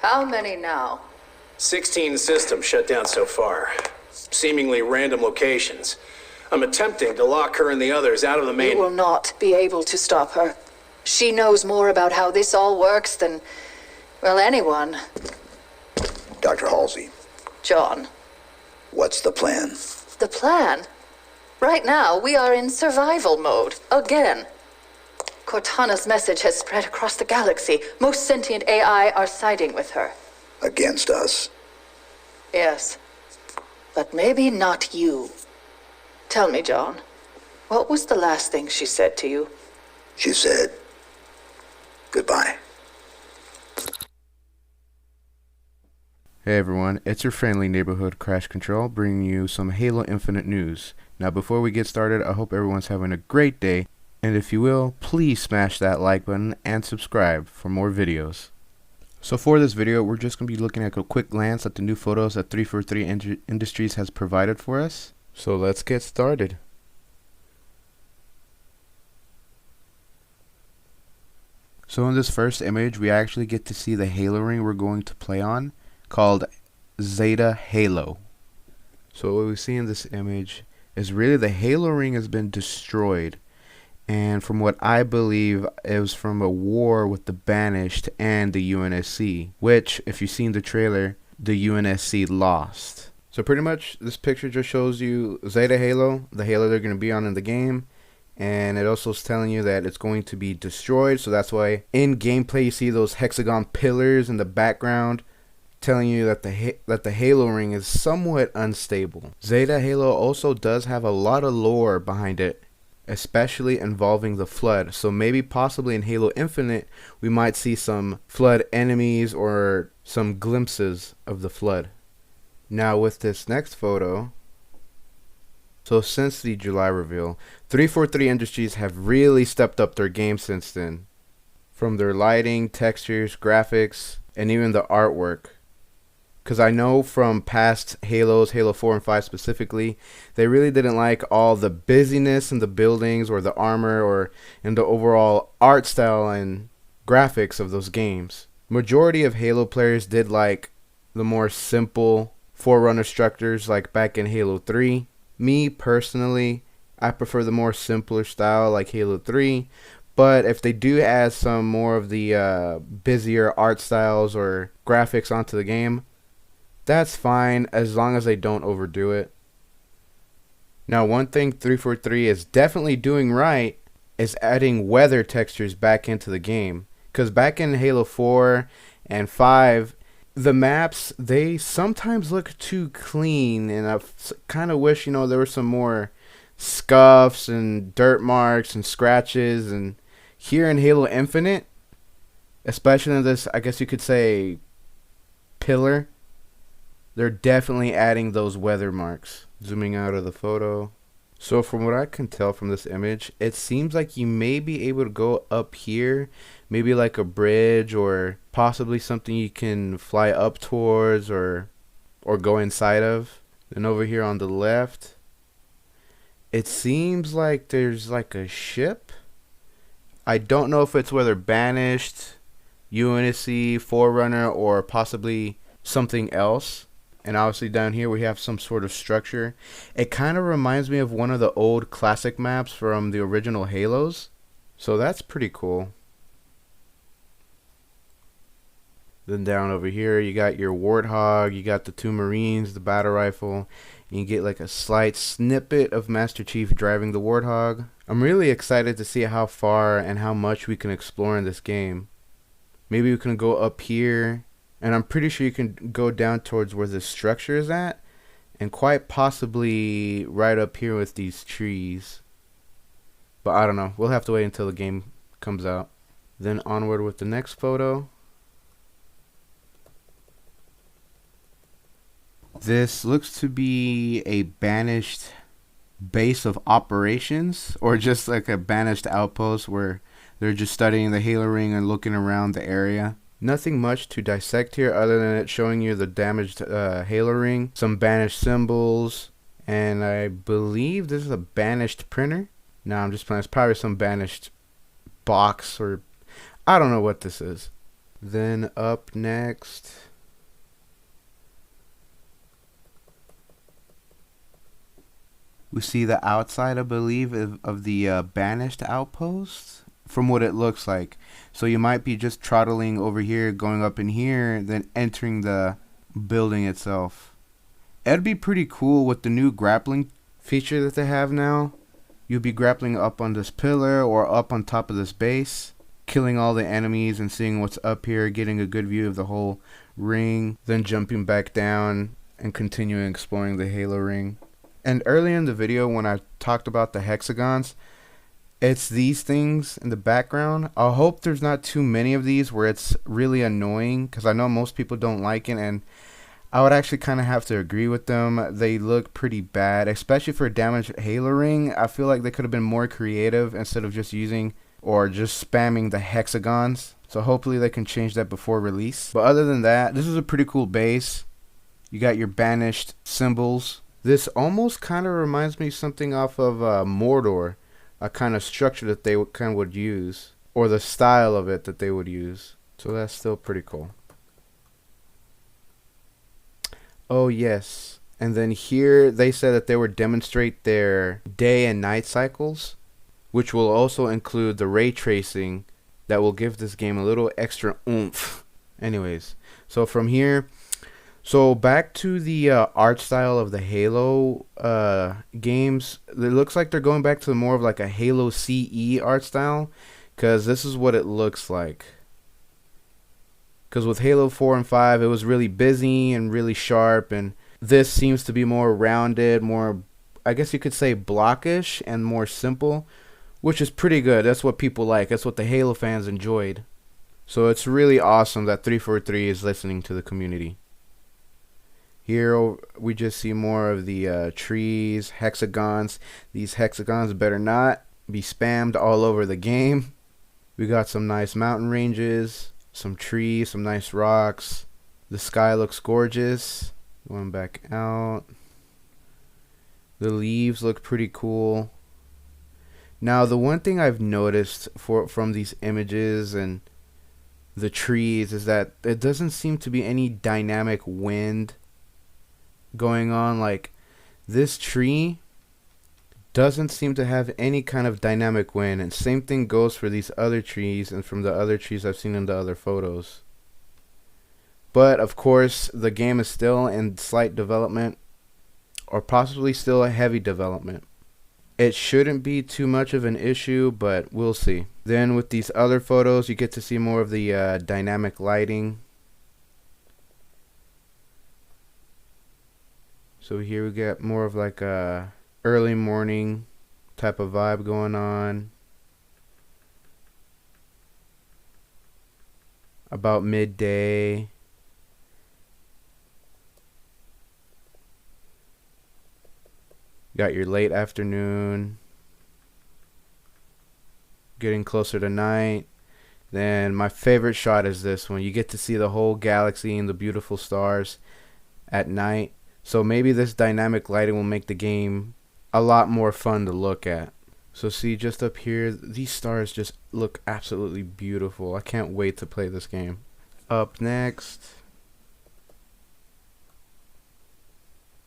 How many now? 16 systems shut down so far. Seemingly random locations. I'm attempting to lock her and the others out of the main... You will not be able to stop her. She knows more about how this all works than, well, anyone. Dr. Halsey. John. What's the plan? The plan? Right now, we are in survival mode. Again. Cortana's message has spread across the galaxy. Most sentient AI are siding with her. Against us? Yes. But maybe not you. Tell me, John. What was the last thing she said to you? She said, goodbye. Hey everyone, it's your friendly neighborhood Crash Control bringing you some Halo Infinite news. Now before we get started, I hope everyone's having a great day, and if you will, please smash that like button and subscribe for more videos. So for this video, we're just going to be looking at a quick glance at the new photos that 343 Industries has provided for us. So let's get started. So in this first image, we actually get to see the Halo ring we're going to play on, called Zeta Halo. So what we see in this image is really the Halo ring has been destroyed, and from what I believe, it was from a war with the Banished and the UNSC, which, if you've seen the trailer, the UNSC lost. So pretty much this picture just shows you Zeta Halo, the Halo they're going to be on in the game, and it also is telling you that it's going to be destroyed. So that's why in gameplay you see those hexagon pillars in the background, telling you that the Halo ring is somewhat unstable. Zeta Halo also does have a lot of lore behind it, especially involving the Flood. So maybe possibly in Halo Infinite we might see some Flood enemies or some glimpses of the Flood. Now with this next photo, so since the July reveal, 343 Industries have really stepped up their game since then. From their lighting, textures, graphics, and even the artwork. Because I know from past Halos, Halo 4 and 5 specifically, they really didn't like all the busyness in the buildings or the armor or in the overall art style and graphics of those games. Majority of Halo players did like the more simple Forerunner structures like back in Halo 3. Me personally, I prefer the more simpler style like Halo 3. But if they do add some more of the busier art styles or graphics onto the game, that's fine as long as they don't overdo it. Now one thing 343 is definitely doing right is adding weather textures back into the game. Because back in Halo 4 and 5, the maps, they sometimes look too clean, and I kind of wish, there were some more scuffs and dirt marks and scratches. And here in Halo Infinite, especially in this, I guess you could say, pillar, they're definitely adding those weather marks. Zooming out of the photo. So from what I can tell from this image, it seems like you may be able to go up here, maybe like a bridge or possibly something you can fly up towards or go inside of. Then over here on the left, it seems like there's like a ship. I don't know if it's whether Banished, UNSC, Forerunner, or possibly something else. And obviously down here we have some sort of structure. It kind of reminds me of one of the old classic maps from the original Halos. So that's pretty cool. Then down over here you got your Warthog, you got the 2 Marines, the battle rifle. And you get like a slight snippet of Master Chief driving the Warthog. I'm really excited to see how far and how much we can explore in this game. Maybe we can go up here. And I'm pretty sure you can go down towards where the structure is at. And quite possibly right up here with these trees. But I don't know. We'll have to wait until the game comes out. Then onward with the next photo. This looks to be a Banished base of operations. Or just like a Banished Outpost where they're just studying the Halo ring and looking around the area. Nothing much to dissect here other than it showing you the damaged Halo ring, some banished symbols, and I believe this is a banished printer. No, I'm just playing. It's probably some banished box, or I don't know what this is. Then up next, we see the outside, I believe, of the Banished Outpost, from what it looks like. So you might be just trottling over here, going up in here, then entering the building itself. It'd be pretty cool with the new grappling feature that they have now. You'll be grappling up on this pillar or up on top of this base, killing all the enemies and seeing what's up here, getting a good view of the whole ring, then jumping back down and continuing exploring the Halo ring. And earlier in the video when I talked about the hexagons, it's these things in the background. I hope there's not too many of these where it's really annoying, because I know most people don't like it, and I would actually kind of have to agree with them. They look pretty bad, especially for a damaged Halo ring. I feel like they could have been more creative instead of just using or just spamming the hexagons. So hopefully they can change that before release. But other than that, this is a pretty cool base. You got your banished symbols. This almost kind of reminds me of something off of Mordor, a kind of structure that they would use, or the style of it that they would use. So that's still pretty cool. Oh yes, and then here they said that they would demonstrate their day and night cycles, which will also include the ray tracing that will give this game a little extra oomph. Anyways, so from here, so back to the art style of the Halo games. It looks like they're going back to more of like a Halo CE art style, because this is what it looks like. Because with Halo 4 and 5, it was really busy and really sharp, and this seems to be more rounded, more, I guess you could say, blockish and more simple, which is pretty good. That's what people like. That's what the Halo fans enjoyed. So it's really awesome that 343 is listening to the community. Here we just see more of the trees, hexagons. These hexagons better not be spammed all over the game. We got some nice mountain ranges, some trees, some nice rocks. The sky looks gorgeous. Going back out. The leaves look pretty cool. Now the one thing I've noticed from these images and the trees is that it doesn't seem to be any dynamic wind going on. Like, this tree doesn't seem to have any kind of dynamic wind, and same thing goes for these other trees and from the other trees I've seen in the other photos. But of course the game is still in slight development, or possibly still a heavy development. It shouldn't be too much of an issue, but we'll see. Then with these other photos you get to see more of the dynamic lighting. So here we get more of like a early morning type of vibe going on. About midday. Got your late afternoon. Getting closer to night. Then my favorite shot is this one. You get to see the whole galaxy and the beautiful stars at night. So maybe this dynamic lighting will make the game a lot more fun to look at. So see, just up here, these stars just look absolutely beautiful. I can't wait to play this game. Up next,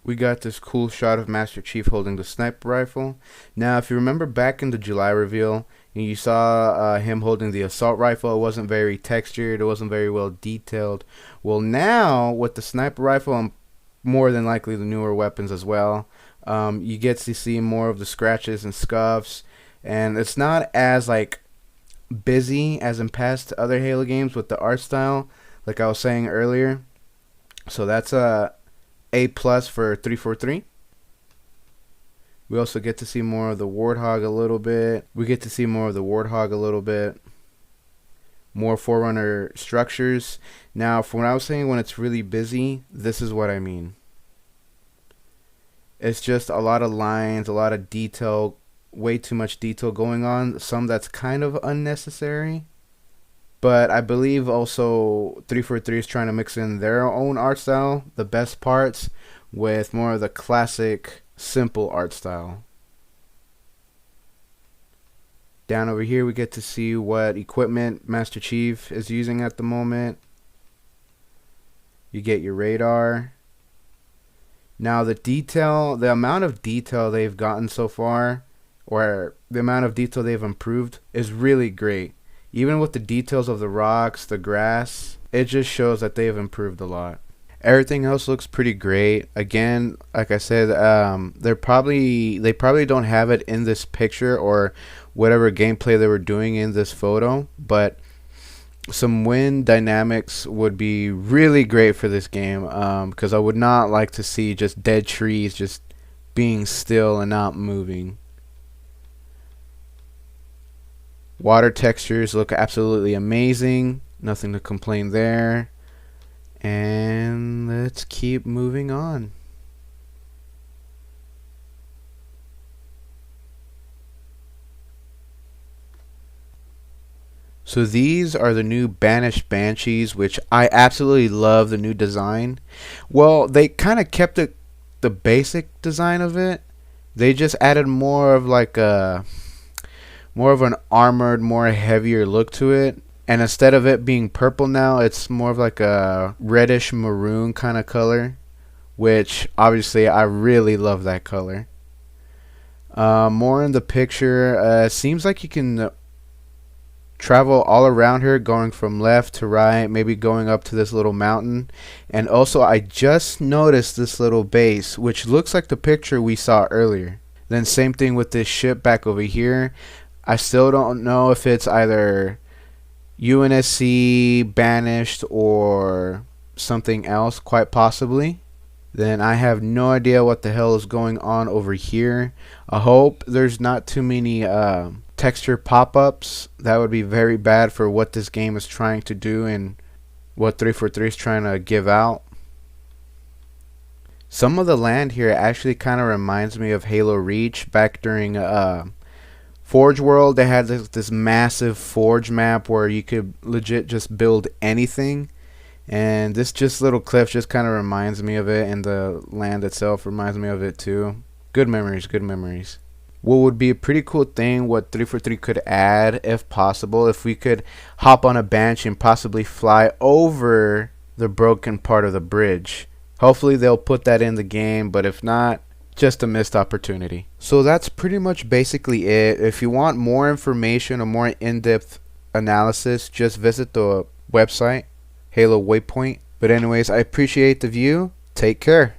we got this cool shot of Master Chief holding the sniper rifle. Now, if you remember back in the July reveal, and you saw him holding the assault rifle, it wasn't very textured, it wasn't very well detailed. Well, now, with the sniper rifle and more than likely the newer weapons as well, you get to see more of the scratches and scuffs, and it's not as like busy as in past other Halo games with the art style, like I was saying earlier. So that's a plus for 343. We also get to see more of the Warthog a little bit. More Forerunner structures. Now, for what I was saying when it's really busy, this is what I mean. It's just a lot of lines, a lot of detail, way too much detail going on. Some that's kind of unnecessary. But I believe also 343 is trying to mix in their own art style, the best parts, with more of the classic, simple art style. Down over here we get to see what equipment Master Chief is using at the moment. You get your radar. Now the amount of detail they've gotten so far, or the amount of detail they've improved, is really great. Even with the details of the rocks, the grass, it just shows that they've improved a lot. Everything else looks pretty great. Again, like I said, they probably don't have it in this picture or whatever gameplay they were doing in this photo, but some wind dynamics would be really great for this game, because I would not like to see just dead trees just being still and not moving. Water textures look absolutely amazing. Nothing to complain there. And let's keep moving on. So these are the new Banished Banshees, which I absolutely love the new design. Well, they kind of kept it the basic design of it. They just added more of an armored, more heavier look to it. And instead of it being purple now, it's more of like a reddish maroon kind of color, which obviously I really love that color. More in the picture, seems like you can travel all around her, going from left to right, maybe going up to this little mountain. And also I just noticed this little base, which looks like the picture we saw earlier. Then same thing with this ship back over here. I still don't know if it's either UNSC, Banished, or something else, quite possibly. Then I have no idea what the hell is going on over here. I hope there's not too many texture pop-ups. That would be very bad for what this game is trying to do and what 343 is trying to give out. Some of the land here actually kind of reminds me of Halo Reach. Back during Forge World, they had this massive Forge map where you could legit just build anything. And this just little cliff just kind of reminds me of it, and the land itself reminds me of it too. Good memories, good memories. What would be a pretty cool thing, what 343 could add, if possible, if we could hop on a Banshee and possibly fly over the broken part of the bridge. Hopefully they'll put that in the game, but if not, just a missed opportunity. So that's pretty much basically it. If you want more information or more in-depth analysis, just visit the website, Halo Waypoint. But anyways, I appreciate the view. Take care.